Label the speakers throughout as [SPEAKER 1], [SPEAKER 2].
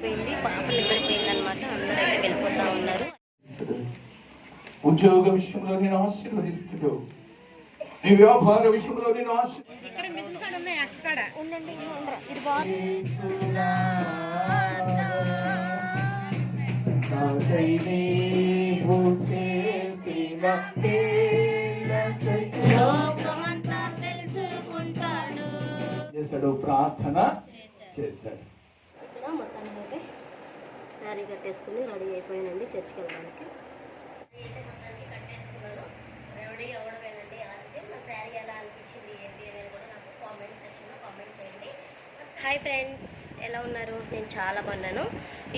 [SPEAKER 1] పోయింది, పాప నిద్రపోయిందనమాట. అందరూ అయితే వెళ్ళిపోతా ఉన్నారు.
[SPEAKER 2] ఉద్యోగ విషయంలో నేను ఆశీర్వదిస్తుడు, నీ వ్యాపార విషయంలో నేను
[SPEAKER 1] ఇక్కడ మిషన్ కాడ ఉన్నాయి, అక్కడ ఉండండి. ఇది
[SPEAKER 2] చేశాడు, ప్రార్థన చేశాడు.
[SPEAKER 1] ఇక్కడ మొత్తానికి అయితే శారీ కట్టేసుకుని రెడీ అయిపోయానండి చర్చికి వెళ్ళడానికి. మొత్తానికి కట్టేసుకున్నాను, రెడీ అవ్వడమేనండి ఆలస్యం. నా శారీ ఎలా అనిపించింది ఏంటి అనేది కూడా నాకు కామెంట్ సెక్షన్లో కామెంట్ చేయండి. హాయ్ ఫ్రెండ్స్, ఎలా ఉన్నారు? నేను చాలా బాగున్నాను.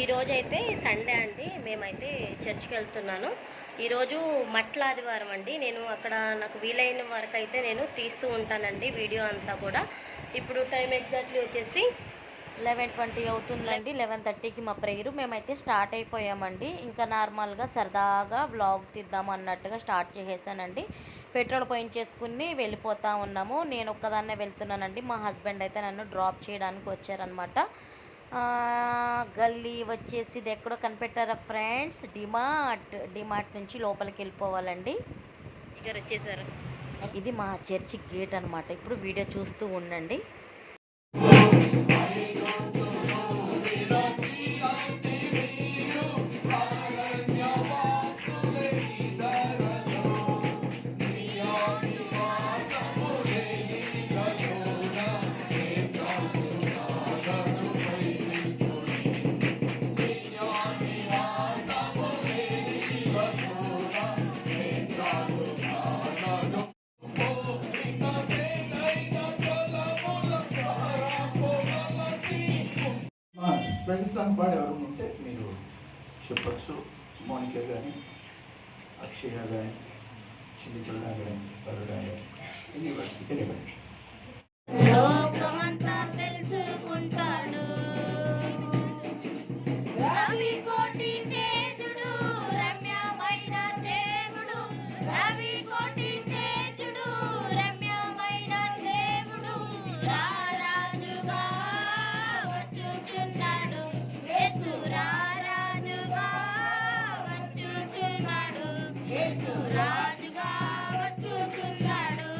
[SPEAKER 1] ఈరోజు అయితే సండే అండి, మేమైతే చర్చికి వెళ్తున్నాను. ఈరోజు మట్ల ఆదివారం అండి. నేను అక్కడ నాకు వీలైన వరకు అయితే నేను తీస్తూ ఉంటానండి వీడియో అంతా కూడా. ఇప్పుడు టైం ఎగ్జాక్ట్లీ వచ్చేసి 11:20 అవుతుందండి. 11:30కి మా ప్రేయరు. మేమైతే స్టార్ట్ అయిపోయామండి. ఇంకా నార్మల్గా సరదాగా వ్లాగ్ తీద్దాం అన్నట్టుగా స్టార్ట్ చేసేసానండి. పెట్రోల్ పోయించేసుకుని వెళ్ళిపోతూ ఉన్నాము. నేను ఒక్కదాన్నే వెళ్తున్నానండి. మా హస్బెండ్ అయితే నన్ను డ్రాప్ చేయడానికి వచ్చారనమాట. గల్లీ వచ్చేసి ఇది ఎక్కడో కనిపెట్టారా ఫ్రెండ్స్? డిమార్ట్ నుంచి లోపలికి వెళ్ళిపోవాలండి. ఇక్కడ వచ్చేసారు. ఇది మా చర్చి గేట్ అనమాట. ఇప్పుడు వీడియో చూస్తూ ఉండండి.
[SPEAKER 2] ఫ్రెండ్స్ అనుబాడు ఎవరు ఉంటే మీరు చెప్పచ్చు. మోనికా కానీ, అక్షయ కానీ, చిన్న కానీ, బరుడా కానీ, ఎనిబడి
[SPEAKER 1] లోకమంతా తెలుసుకుంటాడు. రవికోటి తేజుడు, రమ్యమైన దేవుడు. రవికోటి తేజుడు, రమ్యమైన దేవుడు. రారాజుగా వచ్చుచున్నాడు. యేసు రారాజుగా వచ్చుచున్నాడు. యేసు రాజుగా వచ్చుచున్నాడు.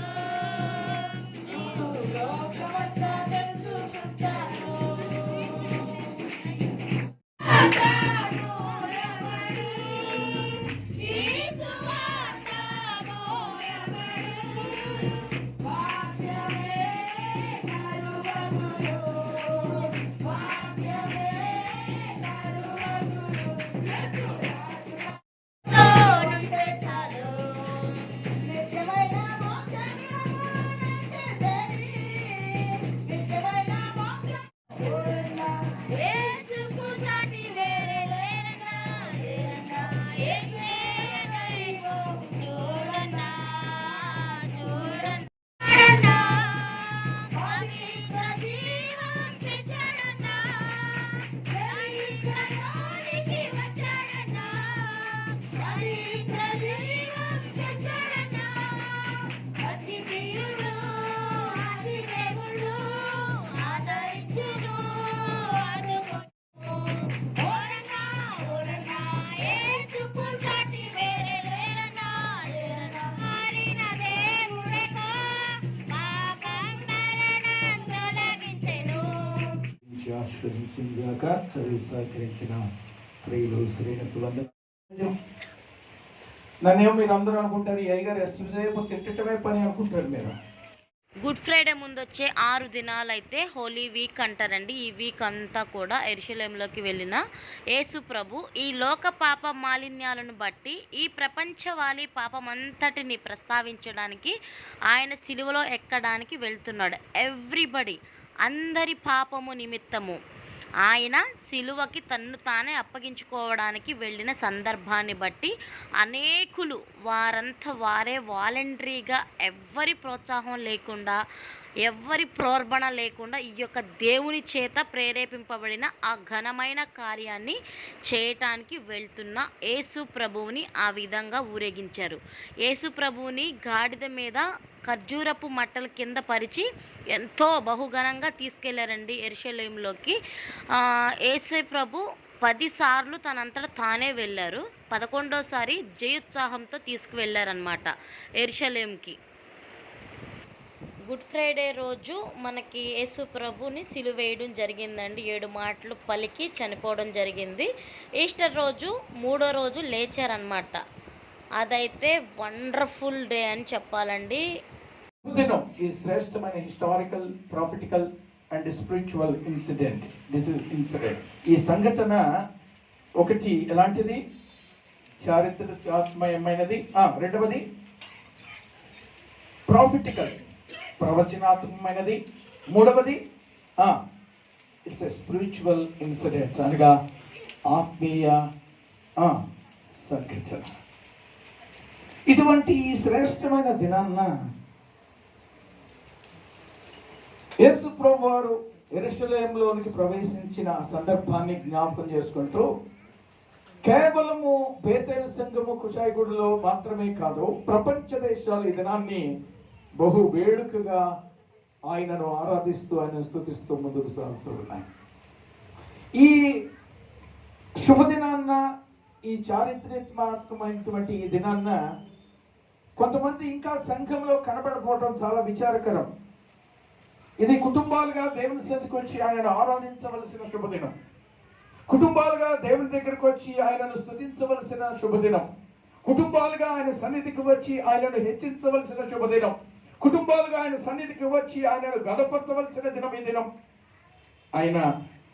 [SPEAKER 2] ఆశ్రయించిందాక చదివి సహకరించిన ప్రియులు శ్రేణులందరూ. నన్నేమో మీరు అందరూ అనుకుంటారు, ఈ అయ్యగారు ఎస్సేపు తిట్టడమే పని అనుకుంటారు మీరు.
[SPEAKER 1] గుడ్ ఫ్రైడే ముందు వచ్చే 6 దినాలు అయితే హోలీ వీక్ అంటారండి. ఈ వీక్ అంతా కూడా యెరూషలేములోకి వెళ్ళిన యేసు ప్రభు ఈ లోక పాప మాలిన్యాలను బట్టి ఈ ప్రపంచవాళీ పాపమంతటిని ప్రస్తావించడానికి ఆయన సిలువలో ఎక్కడానికి వెళ్తున్నాడు. ఎవ్రీబడి, అందరి పాపము నిమిత్తము ఆయన సిలువకి తన్ను తానే అప్పగించుకోవడానికి వెళ్ళిన సందర్భాన్ని బట్టి అనేకులు వారంతా వారే వాలంటరీగా ఎవ్వరి ప్రోత్సాహం లేకుండా ఎవ్వరి ప్రోర్బణ లేకుండా ఈ యొక్క దేవుని చేత ప్రేరేపింపబడిన ఆ ఘనమైన కార్యాన్ని చేయటానికి వెళ్తున్న యేసు ప్రభువుని ఆ విధంగా ఊరేగించారు. యేసు ప్రభువుని గాడిద మీద ఖర్జూరపు మట్టల కింద పరిచి ఎంతో బహుఘనంగా తీసుకెళ్లారండి యెరూషలేములోకి. యేసు ప్రభు 10 సార్లు తనంతట తానే వెళ్ళారు. 11వ జయోత్సాహంతో తీసుకువెళ్ళారనమాట యెరూషలేంకి. గుడ్ ఫ్రైడే రోజు మనకి యేసు ప్రభుని సిలువ వేయడం జరిగిందండి. 7 మాటలు పలికి చనిపోవడం జరిగింది. ఈస్టర్ రోజు 3వ రోజు లేచారనమాట. అదైతే వండర్ఫుల్ డే అని చెప్పాలండి.
[SPEAKER 2] దినం ఈ శ్రేష్టమైన historical, prophetical and spiritual incident. This is incident. ఈ సంఘటన ఒకటి ఎలాంటిది? చారిత్రాత్మకమైనది. రెండవది ప్రాఫిటికల్, ప్రవచనాత్మకమైనది. మూడవది ఇట్స్ ఎ స్పిరిచువల్ ఇన్సిడెంట్, అనగా ఆత్మీయ సంఘటన. ఇటువంటి ఈ శ్రేష్టమైన దినాన్న యేసు ప్రభువు వారు యెరూషలేములోనికి ప్రవేశించిన సందర్భాన్ని జ్ఞాపకం చేసుకుంటూ కేవలము బేతేలు సంఘము కుషాయిగూడలో మాత్రమే కాదు, ప్రపంచ దేశాలు ఈ దినాన్ని బహు వేడుకగా ఆయనను ఆరాధిస్తూ, ఆయన స్తుతిస్తూ ముందుకు సాగుతున్నాయి. ఈ శుభదినాన్న, ఈ చారిత్రాత్మకమైనటువంటి ఈ దినాన్న కొంతమంది ఇంకా సంఘంలో కనబడకపోవడం చాలా విచారకరం. ఇది కుటుంబాలుగా దేవుని సన్నిధికి వచ్చి ఆయనను ఆరాధించవలసిన శుభదినం. కుటుంబాలుగా దేవుని దగ్గరకు వచ్చి ఆయనను స్తుతించవలసిన శుభదినం. కుటుంబాలుగా ఆయన సన్నిధికి వచ్చి ఆయనను హెచ్చించవలసిన శుభదినం. కుటుంబాలుగా ఆయన సన్నిధికి వచ్చి ఆయనను గడపరచవలసిన దినం ఈ దినం. ఆయన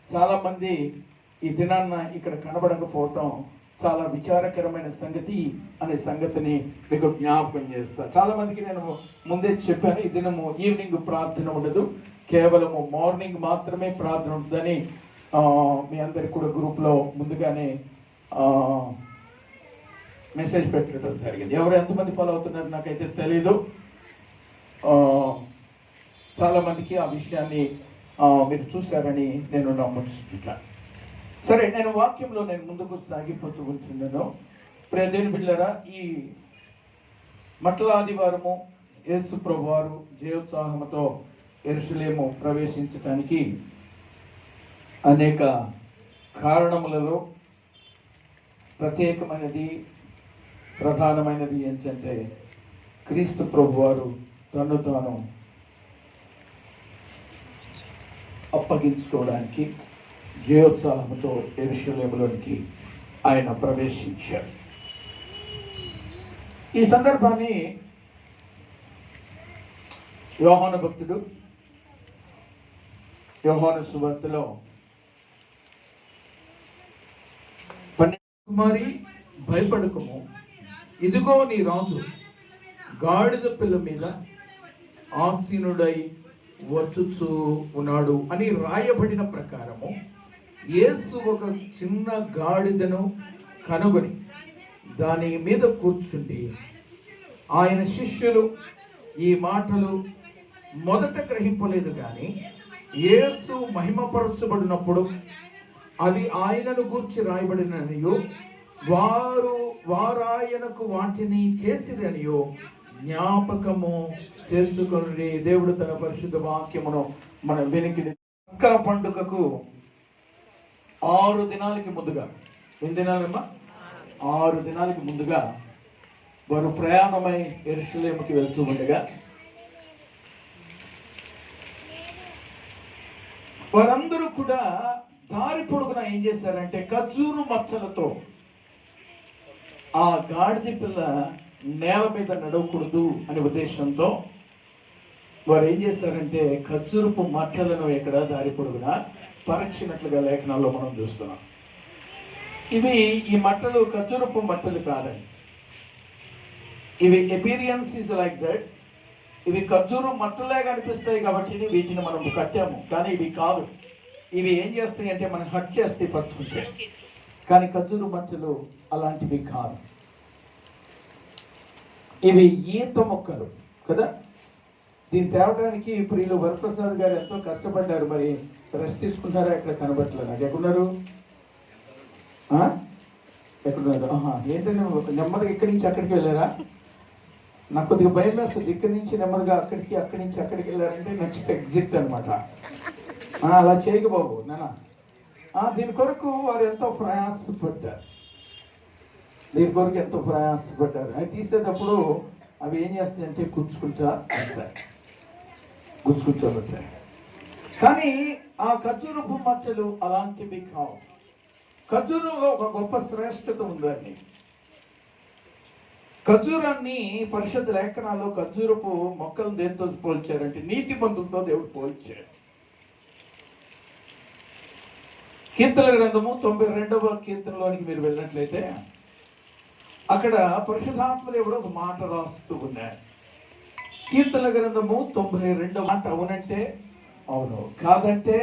[SPEAKER 2] చాలా మంది ఈ దినాన్న ఇక్కడ కనబడకపోవటం చాలా విచారకరమైన సంగతి అనే సంగతిని మీకు జ్ఞాపకం చేస్తా. చాలా మందికి నేను ముందే చెప్పాను, ఈ దినము ఈవినింగ్ ప్రార్థన ఉండదు, కేవలము మార్నింగ్ మాత్రమే ప్రార్థన ఉంటుందని మీ అందరికి కూడా గ్రూప్లో ముందుగానే మెసేజ్ పెట్టడం జరిగింది. ఎవరు ఎంతమంది ఫాలో అవుతున్నారు నాకైతే తెలీదు. చాలా మందికి ఆ విషయాన్ని మీరు చూశారని నేను నమ్ముతున్నాను. సరే, నేను వాక్యంలో ముందుకు సాగిపోతూ ఉంటున్నాను. ప్రియదేవుని బిడ్డలారా, ఈ మట్ల ఆదివారము యేసు ప్రభువారు జయోత్సాహముతో యెరూషలేము ప్రవేశించడానికి అనేక కారణములలో ప్రత్యేకమైనది, ప్రధానమైనది ఏంటంటే క్రీస్తు ప్రభువారు తను తాను అప్పగించుకోవడానికి జయోత్సాహంతో యెరూషలేములోనికి ఆయన ప్రవేశించారు. ఈ సందర్భాన్ని యోహాను భక్తుడు యోహాను సువార్తలో కుమారి భయపడకము, ఇదిగో నీ రాజు గాడిద పిల్ల మీద ఆసీనుడై వచ్చుచూ ఉన్నాడు అని రాయబడిన ప్రకారము యేసు ఒక చిన్న గాడిదను కనుగొని దాని మీద కూర్చుండి ఆయన శిష్యులు ఈ మాటలు మొదట గ్రహింపలేదు, కానీ యేసు మహిమపరచబడినప్పుడు అవి ఆయనను గూర్చి రాయబడిననియో వారాయనకు వాటిని చేసిరనియో జ్ఞాపకము తెలుసుకొని దేవుడు తన పరిశుద్ధ వాక్యమును మన వెనికి పస్కా పండుగకు 6 దినాలకి ముందుగా, ఎన్ని దినాలమ్మా? 6 దినాలకి ముందుగా వారు ప్రయాణమై యెరూషలేముకి వెళ్తూ ఉండగా వారందరూ కూడా దారి పొడుగున ఏం చేశారంటే ఖర్జూరు మచ్చలతో ఆ గాడిద పిల్ల నేల మీద నడవకూడదు అనే ఉద్దేశంతో వారు ఏం చేశారంటే ఖర్జూరపు మట్టలను ఇక్కడ దారి పొడుగున పరచినట్లుగా లేఖనాల్లో మనం చూస్తున్నాం. ఈ మట్టలు ఖర్జూరపు మట్టలు కాదండి. ఇవి ఎపీరియన్స్ ఈజ్ లైక్ దట్. ఇవి ఖర్జూరు మట్టలాగా అనిపిస్తాయి కాబట్టి వీటిని మనం కట్టాము, కానీ ఇవి కాదు. ఇవి ఏం చేస్తాయి అంటే మనం హట్ చేస్తే పట్టుకుంటే, కానీ ఖర్జూరు మట్టలు అలాంటివి కాదు. ఇవి ఈత మొక్కలు కదా. దీన్ని తేవడానికి ప్రియులు వరప్రసాద్ గారు ఎంతో కష్టపడ్డారు. మరి రెస్ట్ తీసుకుంటారా? ఎక్కడ కనబట్టలేదు నాకు. ఎక్కడున్నారు? ఎక్కడున్నారు? ఏంటంటే నెమ్మదిగా ఇక్కడి నుంచి అక్కడికి వెళ్ళారా? నాకు కొద్దిగా భయం వేస్తుంది. ఇక్కడి నుంచి నెమ్మదిగా అక్కడికి, అక్కడి నుంచి అక్కడికి వెళ్ళారంటే నెక్స్ట్ ఎగ్జిట్ అనమాట. అలా చేయకు బాబు నాన్న. దీని కొరకు వారు ఎంతో ప్రయాసపడ్డారు. అవి తీసేటప్పుడు అవి ఏం చేస్తాయంటే గుచ్చుకుంటా వచ్చాయి. కానీ ఆ ఖర్జూరపు మట్టలు అలాంటివి కావు. ఖర్జూరంలో ఒక గొప్ప శ్రేష్టత ఉందండి. ఖర్జూరాన్ని పరిశుద్ధ లేఖనాల్లో ఖర్జూరపు మొక్కలు దేంతో పోల్చారంటే నీతిమంతులతో దేవుడు పోల్చాడు. కీర్తన గ్రంథము 92వ కీర్తనలోనికి మీరు వెళ్ళినట్లయితే అక్కడ పరిశుద్ధాత్మ దేవుడు ఒక మాట రాస్తూ ఉన్నాడు. కీర్తన గ్రంథము 92వ మాట అవునంటే అవును, కాదంటే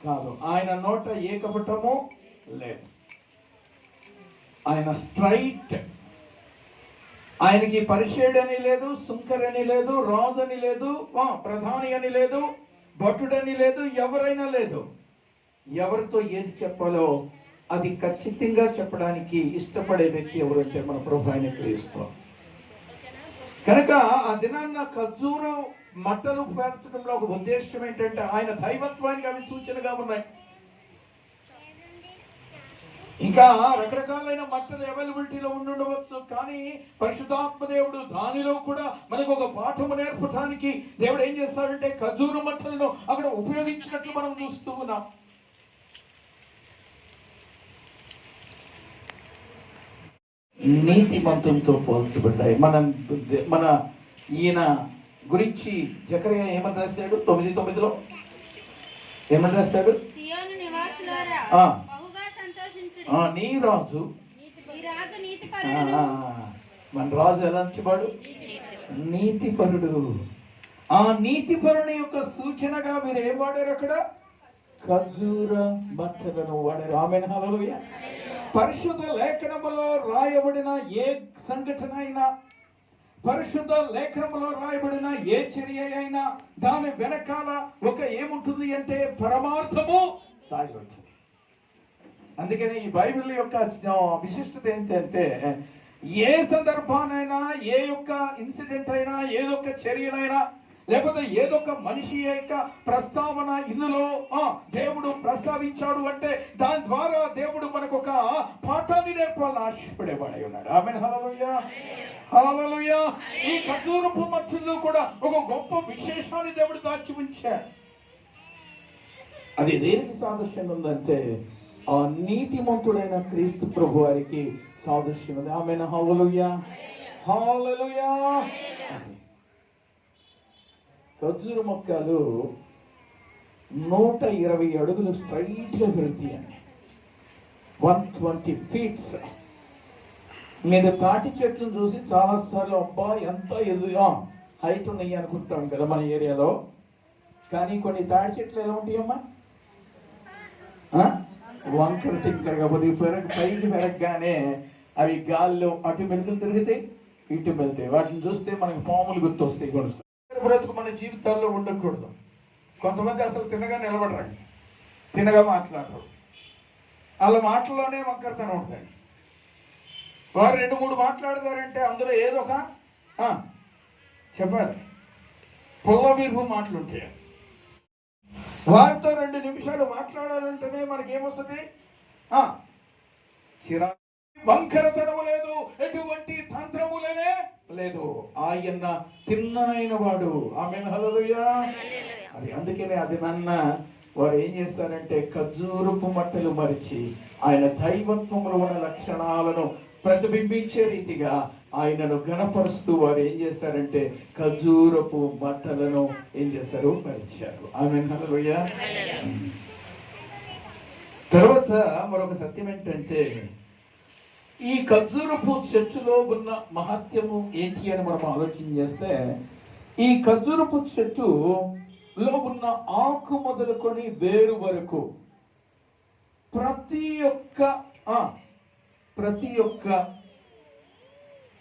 [SPEAKER 2] కాదు. ఆయన నోట ఏ కపటము లేదు. ఆయన స్ట్రైట్. ఆయనకి పరిషేడని లేదు, సుంకరని లేదు, రాజు అని లేదు, ప్రధాని అని లేదు, భటుడని లేదు, ఎవరైనా లేదు. ఎవరితో ఏది చెప్పాలో అది ఖచ్చితంగా చెప్పడానికి ఇష్టపడే వ్యక్తి ఎవరంటే మన ప్రభు అయిన క్రీస్తు. కనుక ఆ దినాన్న ఖర్జూరం మట్టలు పేర్చడంలో ఒక ఉద్దేశం ఏంటంటే ఆయన దైవత్వానికి అవి సూచనగా ఉన్నాయి. ఇంకా రకరకాలైన మట్టలు అవైలబిలిటీలో ఉండవచ్చు. కానీ పరిశుద్ధాత్మ దేవుడు దానిలో కూడా మనకు ఒక పాఠము నేర్పడానికి దేవుడు ఏం చేస్తాడంటే ఖర్జూర మట్టలను అక్కడ ఉపయోగించినట్లు మనం చూస్తూ ఉన్నాం. నీతిమంతులతో పోల్చబడ్డాయి. మన ఈయన గురించి జకరియా ఏమని రాశాడు? 9:9 ఏమని రాశాడు? నీ రాజు, మన రాజు ఎలాంటివాడు? నీతిపరుడు. ఆ నీతిపరుని యొక్క సూచనగా మీరు ఏం వాడారు? అక్కడ ఖర్జూర మట్టలను వాడారు. ఆమేన్, హల్లెలూయా. పరిశుద్ధ లేఖనములో రాయబడిన ఏ సంఘటన అయినా, పరిశుద్ధ లేఖనములో రాయబడిన ఏ చర్య అయినా దాని వెనకాల ఒక ఏముంటుంది అంటే పరమార్థము దాగి ఉంటుంది. అందుకని ఈ బైబిల్ యొక్క విశిష్టత ఏంటంటే ఏ సందర్భానైనా, ఏ యొక్క ఇన్సిడెంట్ అయినా, ఏదొక చర్యనైనా, లేకపోతే ఏదొక మనిషి యొక్క ప్రస్తావన ఇందులో దేవుడు ప్రస్తావించాడు అంటే దాని ద్వారా దేవుడు మనకు ఒక పాఠాన్ని నేర్పాలని ఆశపడేవాడై ఉన్నాడు. ఆమేన్, హల్లెలూయా, హల్లెలూయా. ఈ ఖర్జూరపు మట్టల్లో కూడా ఒక గొప్ప విశేషాన్ని దేవుడు దాచి ఉంచాడు. అది దేనికి సాదృశ్యంగా ఉందంటే ఆ నీతిమంతుడైన క్రీస్తు ప్రభు వారికి సాదృశ్యం ఉంది. ఆమేన్, హల్లెలూయా, హల్లెలూయా. ఖర్జూర మొక్కలు 120 అడుగులు స్ట్రైట్ గా పెరుగుతాయండి. 120 feet. మీరు తాటి చెట్లను చూసి చాలా సార్లు అబ్బా ఎంత ఎదుగా హైట్ ఉన్నాయి అనుకుంటాం కదా మన ఏరియాలో. కానీ కొన్ని తాటి చెట్లు ఎలా ఉంటాయమ్మా? వంకర టింకరగా పైకి పెరగగానే అవి గాల్లో అటు మెలుగులు తిరుగుతాయి, ఇటు వెళ్తాయి. వాటిని చూస్తే మనకి పాములు గుర్తొస్తాయి. కొడుస్తాయి. బ్రతుకు మన జీవితాల్లో ఉండకూడదు. కొంతమంది అసలు తినగా నిలబడరండి, తినగా మాట్లాడరు. వాళ్ళ మాటల్లోనే వంకరతనం ఉంటాయి. వారు 2-3 మాట్లాడతారంటే అందులో ఏదో ఒక చెప్పాలి పుల్ల వీర్పు మాటలు ఉంటాయి. వారితో 2 నిమిషాలు మాట్లాడాలంటేనే మనకేమొస్తుంది? చిరాకు. వంకరతనము లేదు, ఎటువంటి తంత్రములనే లేదు. ఆయన తిన్నైన వాడు. ఆమేన్, హల్లెలూయా. అది అందుకనే అది నన్న వారు ఏం చేస్తారంటే ఖర్జూరపు మట్టలు మరిచి ఆయన దైవత్వములో ఉన్న లక్షణాలను ప్రతిబింబించే రీతిగా ఆయనను గణపరుస్తూ వారు ఏం చేస్తారంటే ఖర్జూరపు మట్టలను ఏం చేస్తారు? మరిచారు. ఆమేన్, హల్లెలూయా. తర్వాత మరొక సత్యం ఏంటంటే ఈ ఖర్జూరపు చెట్టులో ఉన్న మహత్యము ఏంటి అని మనం ఆలోచన చేస్తే ఈ ఖర్జూరపు చెట్టులో ఉన్న ఆకు మొదలుకొని వేరు వరకు ప్రతి ఒక్క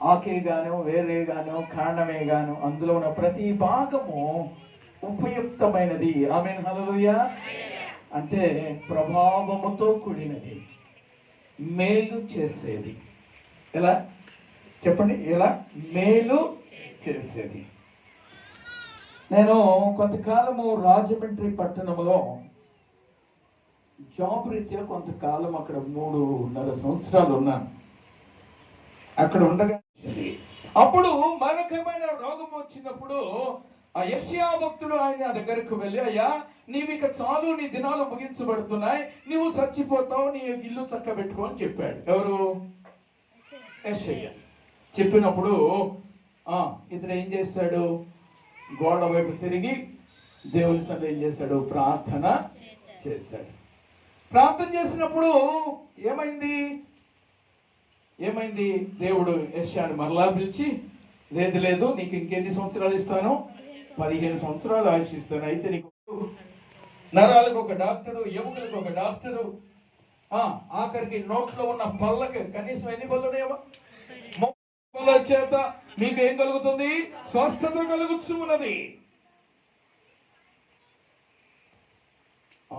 [SPEAKER 2] ఆకే గాను వేరే గాను కారణమే గాను అందులో ఉన్న ప్రతి భాగము ఉపయుక్తమైనది. ఆమేన్ హల్లెలూయా. అంటే ప్రభావముతో కూడినది, మేలు చేసేది. ఎలా చెప్పండి? ఎలా మేలు చేసేది. నేను కొంతకాలము రాజమండ్రి పట్టణంలో జాబ్ రీత్యా కొంతకాలం అక్కడ 3.5 సంవత్సరాలు ఉన్నాను. అక్కడ ఉండగా అప్పుడు మారకమైన రోగం వచ్చినప్పుడు ఆ యెషయా భక్తుడు ఆయన దగ్గరకు వెళ్ళి, అయ్యా నీవు ఇక చాలు, నీ దినాలు ముగించబడుతున్నాయి, నీవు చచ్చిపోతావు, నీ ఇల్లు చక్కబెట్టుకో అని చెప్పాడు. ఎవరు? యెషయా. చెప్పినప్పుడు ఇతను ఏం చేస్తాడు? గోడ వైపు తిరిగి దేవుని సన్నిధిలో ఏం చేశాడు? ప్రార్థన చేశాడు. ప్రార్థన చేసినప్పుడు ఏమైంది? దేవుడు యెషయాను మరలా పిలిచి, లేదు నీకు ఇంకెన్ని సంవత్సరాలు ఇస్తాను? 15 సంవత్సరాలు ఆయుష్ ఇస్తాను. అయితే నీకు నరాలకు ఒక డాక్టరు, ఎముకలకు ఒక డాక్టరు, ఆఖరికి నోట్లో ఉన్న పళ్ళకి కనీసం ఎన్ని పళ్ళు ఉన్నాయో పళ్ళ చేత మీకు ఏం కలుగుతుంది? స్వస్థత కలుగుతున్నది.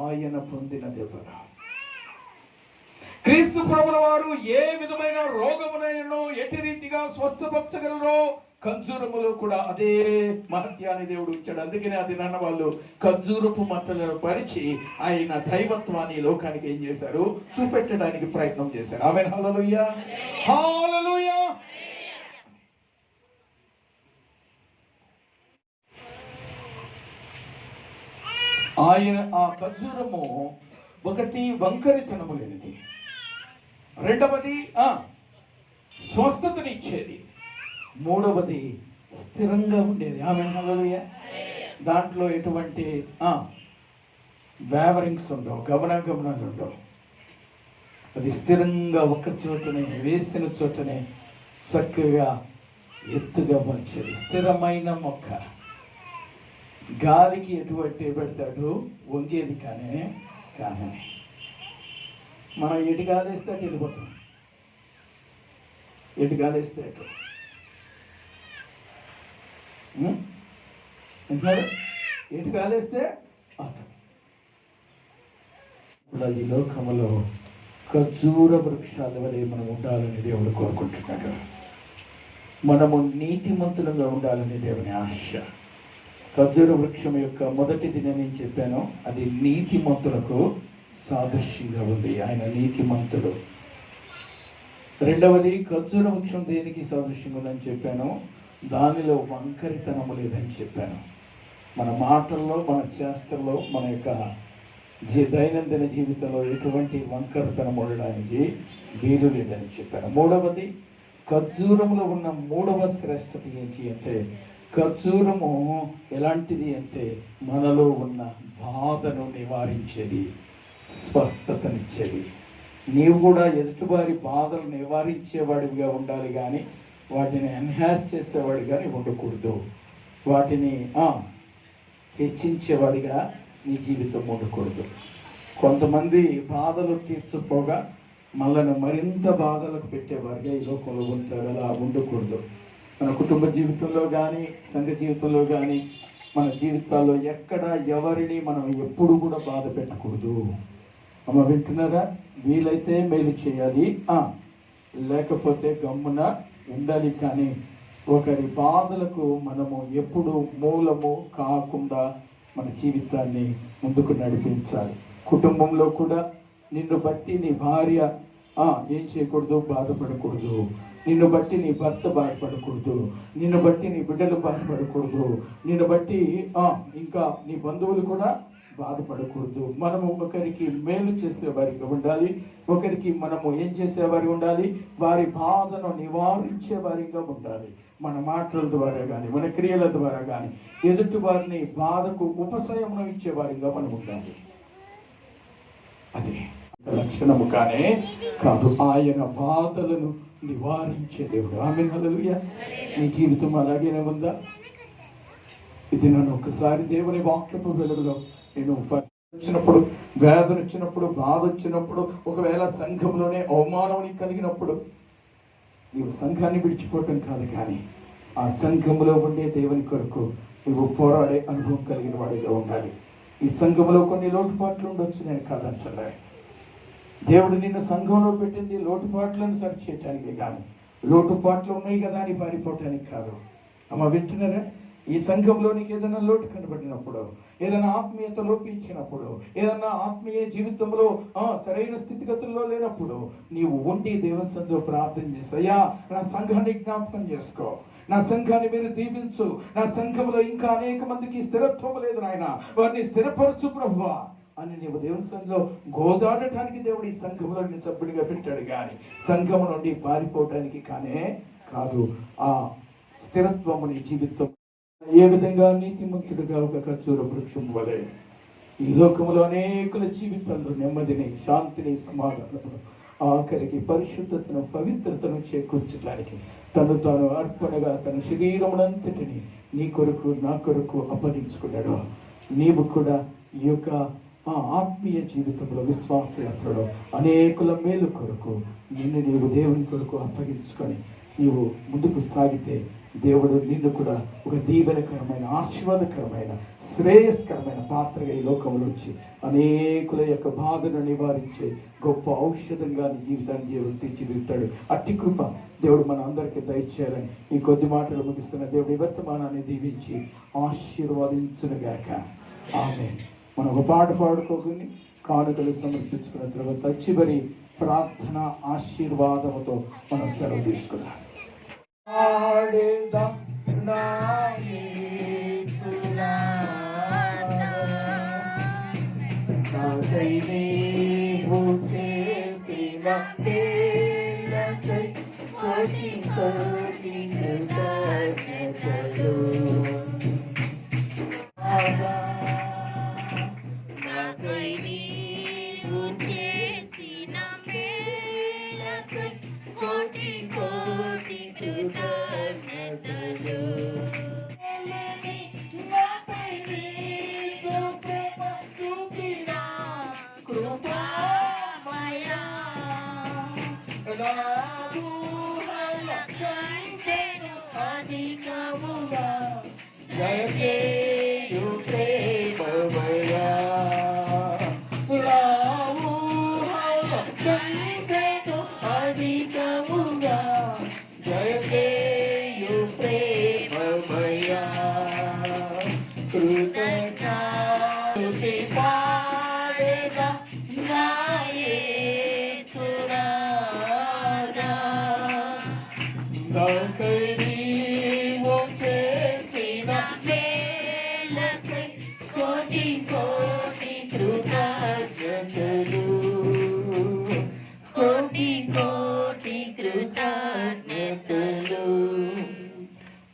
[SPEAKER 2] ఆయన పొందిన దెబ్బ క్రీస్తు ప్రభుల వారు ఏ విధమైన రోగమునైనను ఎట్టి రీతిగా స్వస్థపరచగలరో ఖర్జూరములో కూడా అదే మహత్యాన్ని దేవుడు ఇచ్చాడు. అందుకనే అది నాన్న వాళ్ళు ఖర్జూరపు మట్టలను పరిచి ఆయన దైవత్వాన్ని లోకానికి ఏం చేశారు? చూపెట్టడానికి ప్రయత్నం చేశారు. ఆమేన్ హల్లెలూయా. హల్లెలూయా. ఆయన ఆ ఖర్జూరము ఒకటి వంకరితనము లేనిది, రెండవది స్వస్థతనిచ్చేది, మూడవది స్థిరంగా ఉండేది. ఆమేన్ హల్లెలూయా. దాంట్లో ఎటువంటి వేవరింగ్స్ ఉండవు, గమనాలు ఉండవు. అది స్థిరంగా ఒక చోటనే వేసిన చోటనే చక్కగా ఎత్తుగా మలిచేది. స్థిరమైన మొక్క. గాలికి ఎటువంటి పెడతాడు? వంగేది కానీ మనం ఎటు గాలేస్తే అటు వెళ్ళిపోతాం. ఎటు గాలేస్తే అటు ఎటు గాలేస్తే అటు. ఈ లోకములో ఖర్జూర వృక్షాల వలె మనం ఉండాలని దేవుడు కోరుకుంటున్నాడు. మనము నీతిమంతులుగా ఉండాలని దేవుని ఆశ. ఖర్జూర వృక్షం యొక్క మొదటిది నేను చెప్పాను, అది నీతిమంతులకు సాదృశ్యంగా ఉంది. ఆయన నీతిమంతుడు. రెండవది, ఖర్జూర వృక్షం దేనికి సాదృశ్యంగా ఉందని చెప్పాను? దానిలో వంకరితనము లేదని చెప్పాను. మన మాటల్లో, మన చేష్టల్లో, మన యొక్క దైనందిన జీవితంలో ఎటువంటి వంకరతనం ఉండడానికి వీలు లేదని చెప్పాను. మూడవది, ఖర్జూరంలో ఉన్న మూడవ శ్రేష్టత ఏంటి అంటే, ఖర్జూరము ఎలాంటిది అంటే మనలో ఉన్న బాధను నివారించేది, స్వస్థతనిచ్చేది. నీవు కూడా ఎదుటివారి బాధలు నివారించేవాడిగా ఉండాలి కానీ వాటిని ఎన్హాన్స్ చేసేవాడి కానీ ఉండకూడదు. వాటిని హెచ్చించేవాడిగా నీ జీవితం ఉండకూడదు. కొంతమంది బాధలు తీర్చుకోగా మనల్ని మరింత బాధలకు పెట్టేవారిగా ఈ లోకంలో ఉంటారు. అలా ఉండకూడదు. మన కుటుంబ జీవితంలో కానీ, సంఘ జీవితంలో కానీ, మన జీవితాల్లో ఎక్కడ ఎవరిని మనం ఎప్పుడు కూడా బాధ పెట్టకూడదు. అమ్మ వింటున్నారా? వీలైతే మేలు చేయాలి, లేకపోతే గమ్మున ఉండాలి. కానీ ఒకరి బాధలకు మనము ఎప్పుడు మూలము కాకుండా మన జీవితాన్ని ముందుకు నడిపించాలి. కుటుంబంలో కూడా నిన్ను బట్టి నీ భార్య ఏం చేయకూడదు? బాధపడకూడదు. నిన్ను బట్టి నీ భర్త బాధపడకూడదు. నిన్ను బట్టి నీ బిడ్డలు బాధపడకూడదు. నిన్ను బట్టి ఇంకా నీ బంధువులు కూడా బాధపడకూడదు. మనము ఒకరికి మేలు చేసేవారిగా ఉండాలి. ఒకరికి మనము ఏం చేసేవారి ఉండాలి? వారి బాధను నివారించే వారిగా ఉండాలి. మన మాటల ద్వారా కానీ, మన క్రియల ద్వారా కానీ ఎదుటి వారిని బాధకు ఉపశమనం ఇచ్చే వారిగా మనం ఉండాలి. అది లక్షణము కానే కాదు, ఆయన బాధలను నివారించే దేవుడు. ఆమేన్ హల్లెలూయా. నీ జీవితం అలాగేనే ఉందా? ఇది నన్ను ఒకసారి దేవుని వాక్యపు వెలుగులో నేను వచ్చినప్పుడు, వేదన వచ్చినప్పుడు, బాధ వచ్చినప్పుడు, ఒకవేళ సంఘంలోనే అవమానం కలిగినప్పుడు నీవు సంఘాన్ని విడిచిపోవటం కాదు, కానీ ఆ సంఘములో ఉండే దేవుని కొరకు నువ్వు పోరాడే అనుభవం కలిగిన వాడిగా ఉండాలి. ఈ సంఘంలో కొన్ని లోటుపాట్లు ఉండొచ్చు, నేను కాదంటలే. దేవుడు నిన్ను సంఘంలో పెట్టింది లోటుపాట్లను సరి చేయటానికి, కానీ లోటుపాట్లు ఉన్నాయి కదా అని పారిపోవటానికి కాదు. అమ్మ వింటున్నారా? ఈ సంఘంలో నీకు ఏదైనా లోటు కనబడినప్పుడు, ఏదైనా ఆత్మీయత లోపించినప్పుడు, ఏదైనా ఆత్మీయ జీవితంలో సరైన స్థితిగతుల్లో లేనప్పుడు నీవు ఉండి దేవుని సన్నిధిలో ప్రార్థన చేస్తా, అయ్యా నా సంఘాన్ని జ్ఞాపకం చేసుకో, నా సంఘాన్ని మీరు దీవించు, నా సంఘంలో ఇంకా అనేక మందికి స్థిరత్వం లేదు నాయన, వారిని స్థిరపరచు ప్రభువా అని నీవు దేవుని సన్నిధిలో గోదాడటానికి దేవుడు ఈ సంఘంలో నేను సభ్యుడిగా పెట్టాడు, కానీ సంఘం నుండి పారిపోవటానికి కానే కాదు. ఆ స్థిరత్వము నీ జీవితం ఏ విధంగా నీతిమంతుడిగా ఒక ఖర్జూర వృక్షం వలె ఈ లోకంలో అనేకుల జీవితాల్లో నెమ్మదిని, శాంతిని, సమాధానము, ఆఖరికి పరిశుద్ధతను, పవిత్రతను చేకూర్చడానికి తను తాను అర్పణగా తన శరీరమునంతటిని నీ కొరకు నా కొరకు అప్పగించుకున్నాడు. నీవు కూడా ఈ యొక్క ఆత్మీయ జీవితంలో, విశ్వాస యాత్రలో అనేకుల మేలు కొరకు నిన్ను నీవు దేవుని కొరకు అప్పగించుకొని నీవు ముందుకు సాగితే దేవుడు నిన్ను కూడా ఒక దీవెనకరమైన, ఆశీర్వాదకరమైన, శ్రేయస్కరమైన పాత్రగా ఈ లోకంలో వచ్చి అనేకుల యొక్క బాధను నివారించే గొప్ప ఔషధంగా నీ జీవితాన్ని దేవుడు తీర్చిదిద్దుతాడు. అట్టి కృప దేవుడు మన అందరికీ దయచేయాలని ఈ కొద్ది మాటలు ముగిస్తున్న దేవుడి వర్తమానాన్ని దీవించి ఆశీర్వదించునుగాక. ఆమేన్. మనం ఒక పాట పాడుకోకుని కానుకలు సమర్పించుకున్న తర్వాత చివరి ప్రార్థన ఆశీర్వాదముతో మనం సెలవు తీసుకున్నాం.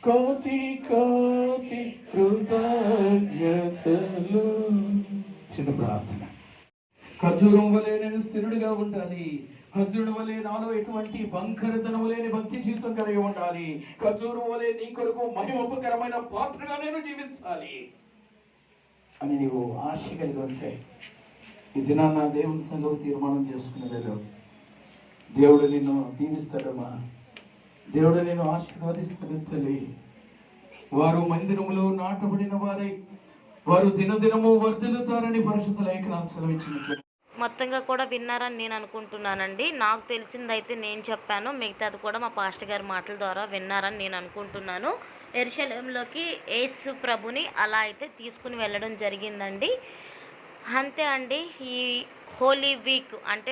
[SPEAKER 2] కోటి కోటి కృతజ్ఞతలు. చిన్న ప్రార్థన. ఖర్జూరం వలె నేను స్థిరుడిగా ఉండాలి. ఖర్జూరం వలె నాలో ఎటువంటి బంకరతనం లేని భక్తి జీవితం కలిగి ఉండాలి. ఖర్జూరం వలె నీ కొరకు మహిమోపకరమైన పాత్రగా నేను జీవించాలి అని నీవు ఆశ కలిగి ఉంటే ఈ దినాన్న దేవుని సంఘం తీర్మానం చేసుకునేదేలో దేవుడు నిన్ను దీవిస్తాడమ్మా. దేవుడు నేను ఆశీర్వదిస్తాడు తల్లి. వారు మందిరములో నాటబడిన వారై వారు దినదినము వర్ధిల్లుతారని పరిశుద్ధ లేఖనాలు సెలవిచ్చినట్లు.
[SPEAKER 1] మొత్తంగా కూడా విన్నారని నేను అనుకుంటున్నానండి. నాకు తెలిసిందైతే నేను చెప్పాను, మిగతాది కూడా మా పాస్టర్ గారి మాటల ద్వారా విన్నారని నేను అనుకుంటున్నాను. యెరూషలేములోకి యేసు ప్రభుని అలా అయితే తీసుకుని వెళ్ళడం జరిగిందండి. అంతే అండి. ఈ హోలీ వీక్ అంటే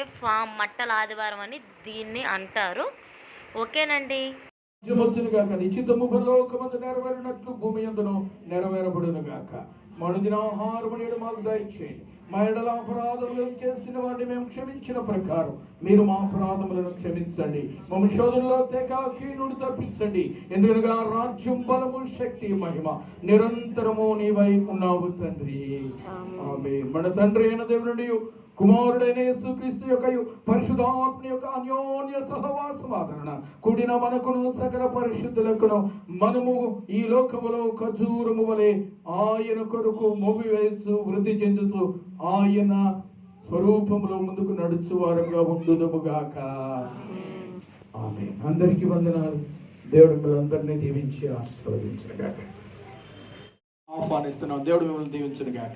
[SPEAKER 1] మట్టల ఆదివారం అని దీన్ని అంటారు. ఓకేనండి.
[SPEAKER 2] నిశ్చితము పరలోకమందు నెరవేరినట్లు భూమి యందును నెరవేరబడును గాక. మనుదిన ఆహారము నేడు మాకు దయచేయండి. మా ఎడల అపరాధములను చేసిన వారిని మేము క్షమించిన ప్రకారం మీరు మా అపరాధములను క్షమించండి. మమ్మ శోధనలో కీనుడు తప్పించండి. ఎందుకనగా రాజ్యం, బలము, శక్తి, మహిమ నిరంతరము నీవై ఉన్నావు తండ్రి. ఆమేన్. మన తండ్రి అయిన దేవుని కుమారుడైన యేసుక్రీస్తు యొక్క పరిశుద్ధాత్మ యొక్క అన్యోన్య సహవాసమాదరణ కూడిన మనకును సకల పరిశుద్ధులకును మనము ఈ లోకములో ఖర్జూరము వలె ఆయన కొరకు మోగివేస్తూ వృద్ధి చెందుతూ ఆయన స్వరూపములో ముందుకు నడుచు వారంగా ఉండుదుముగాక. ఆమేన్. అందరికీ వందనాలు. దేవుడు మిమ్మల్ని అందరినీ దీవించి ఆశీర్వదించును గాక. ఆహ్వానిస్తున్నాం. దేవుడు మిమ్మల్ని దీవించును గాక.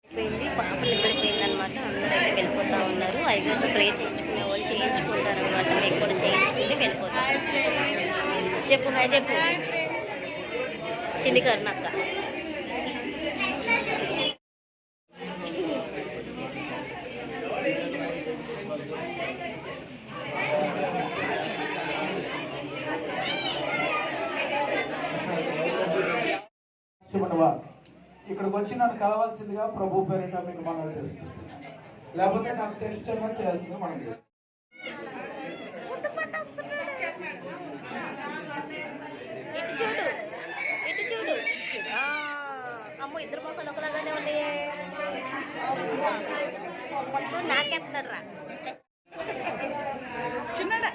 [SPEAKER 1] అయిపోయింది, పాపలు నిద్రపోయింది అనమాట. అందరూ అయితే వెళ్ళిపోతా ఉన్నారు. ఐదుగురితో ప్రే చేయించుకునే వాళ్ళు చేయించుకుంటారు అనమాట. మీకు కూడా చేయించుకుని వెళ్ళిపోతారు. చెప్పు హాయ్ చెప్పు చిన్ని కరుణక్క.
[SPEAKER 2] ఇక్కడికి వచ్చి నన్ను కలవాల్సిందిగా ప్రభు పేరిట మీకు మనం చేస్తుంది. లేకపోతే నాకు టెస్ట్ అయినా చేయాల్సింది మనం చేస్తాం.
[SPEAKER 1] ఇటు చూడు ఇటు చూడు. అమ్మో ఇద్దరు మొక్కలు ఒకలాగానే ఉన్నాయే. మొత్తం నాకెత్తున్నాడు రా చిన్నడా.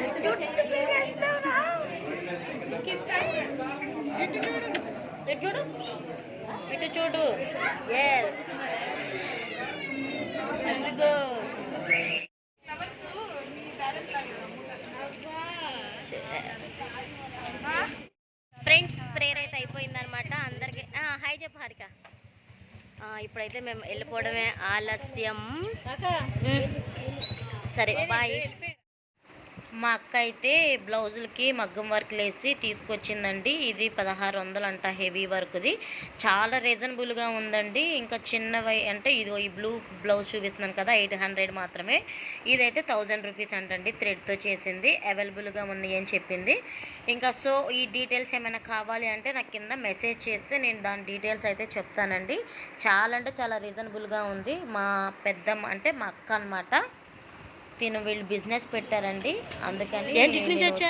[SPEAKER 1] ఇటు చూడు ఇటు చూడు. ఫ్రెండ్స్ ప్రేయర్ అయితే అయిపోయిందనమాట. అందరికి హాయ్ చెప్పు హారిక. ఇప్పుడైతే మేము వెళ్ళిపోవడమే ఆలస్యం. సరే బాయ్. మా అక్క అయితే బ్లౌజులకి మగ్గం వర్క్ వేసి తీసుకొచ్చిందండి. ఇది 1600 అంట, హెవీ వర్క్ది. చాలా రీజనబుల్గా ఉందండి. ఇంకా చిన్నవి అంటే ఇది ఈ బ్లూ బ్లౌజ్ చూపిస్తున్నాను కదా 800 మాత్రమే. ఇదైతే 1000 రూపీస్ అంటండి. థ్రెడ్తో చేసింది, అవైలబుల్గా ఉన్నాయి అని చెప్పింది. ఇంకా సో ఈ డీటెయిల్స్ ఏమైనా కావాలి అంటే నాకు కింద మెసేజ్ చేస్తే నేను దాని డీటెయిల్స్ అయితే చెప్తానండి. చాలా అంటే చాలా రీజనబుల్గా ఉంది. మా పెద్దమ్మ అంటే మా అక్క అనమాట, వీళ్ళు బిజినెస్ పెట్టారండి, అందుకని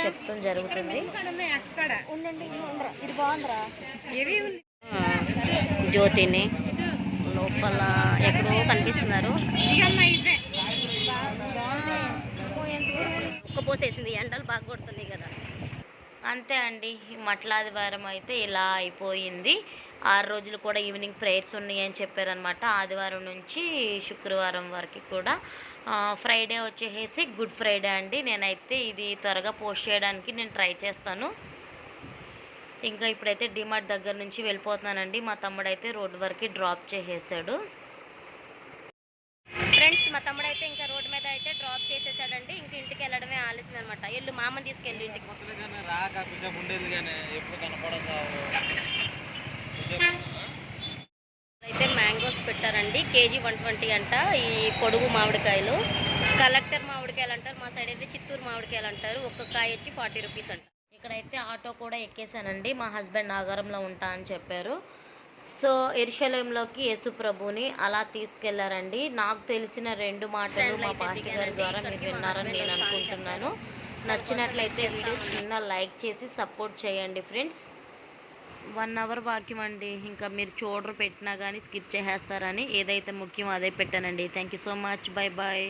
[SPEAKER 1] చెప్తాం జరుగుతుంది. జ్యోతిని లోపల ఎక్కడో కనిపిస్తున్నారు. పోసేసింది, ఎండలు బాగా కొడుతుంది కదా. అంతే అండి, మట్లాదివారం అయితే ఇలా అయిపోయింది. 6 రోజులు కూడా ఈవినింగ్ ప్రేయర్స్ ఉన్నాయి అని చెప్పారనమాట. ఆదివారం నుంచి శుక్రవారం వరకు కూడా. ఫ్రైడే వచ్చేసి గుడ్ ఫ్రైడే అండి. నేనైతే ఇది త్వరగా పోస్ట్ చేయడానికి నేను ట్రై చేస్తాను. ఇంకా ఇప్పుడైతే డిమార్ట్ దగ్గర నుంచి వెళ్ళిపోతున్నానండి. మా తమ్ముడు అయితే రోడ్డు వరకు డ్రాప్ చేసేసాడు. ఫ్రెండ్స్ మా తమ్ముడు అయితే ఇంకా రోడ్డు మీద అయితే డ్రాప్ చేసేసాడండి. ఇంక ఇంటికి వెళ్ళడమే ఆలస్యం అనమాట. ఎల్లు మా అమ్మ తీసుకెళ్ళి ఇంటికి. అయితే మ్యాంగోస్ పెట్టారండి, కేజీ 120 అంట. ఈ పొడుగు మామిడికాయలు కలెక్టర్ మామిడికాయలు అంటారు, మా సైడ్ అయితే చిత్తూరు మామిడికాయలు అంటారు. ఒక్క కాయ వచ్చి 40 రూపీస్ అంట. ఇక్కడైతే ఆటో కూడా ఎక్కేసానండి. మా హస్బెండ్ నాగారంలో ఉంటా అని చెప్పారు. సో యెరూషలేంలోకి యేసు ప్రభుని అలా తీసుకెళ్లారండి. నాకు తెలిసిన 2 మాటలు మా పాస్టర్ గారి ద్వారా మీరు విన్నారని నేను అనుకుంటున్నాను. నచ్చినట్లయితే వీడియో చిన్న లైక్ చేసి సపోర్ట్ చేయండి ఫ్రెండ్స్. 1 అవర్ బాక్యం అండి. ఇంకా మీరు చూడరు పెట్టినా కానీ స్కిప్ చేసేస్తారని ఏదైతే ముఖ్యం అదే పెట్టానండి. Thank you so much. Bye bye.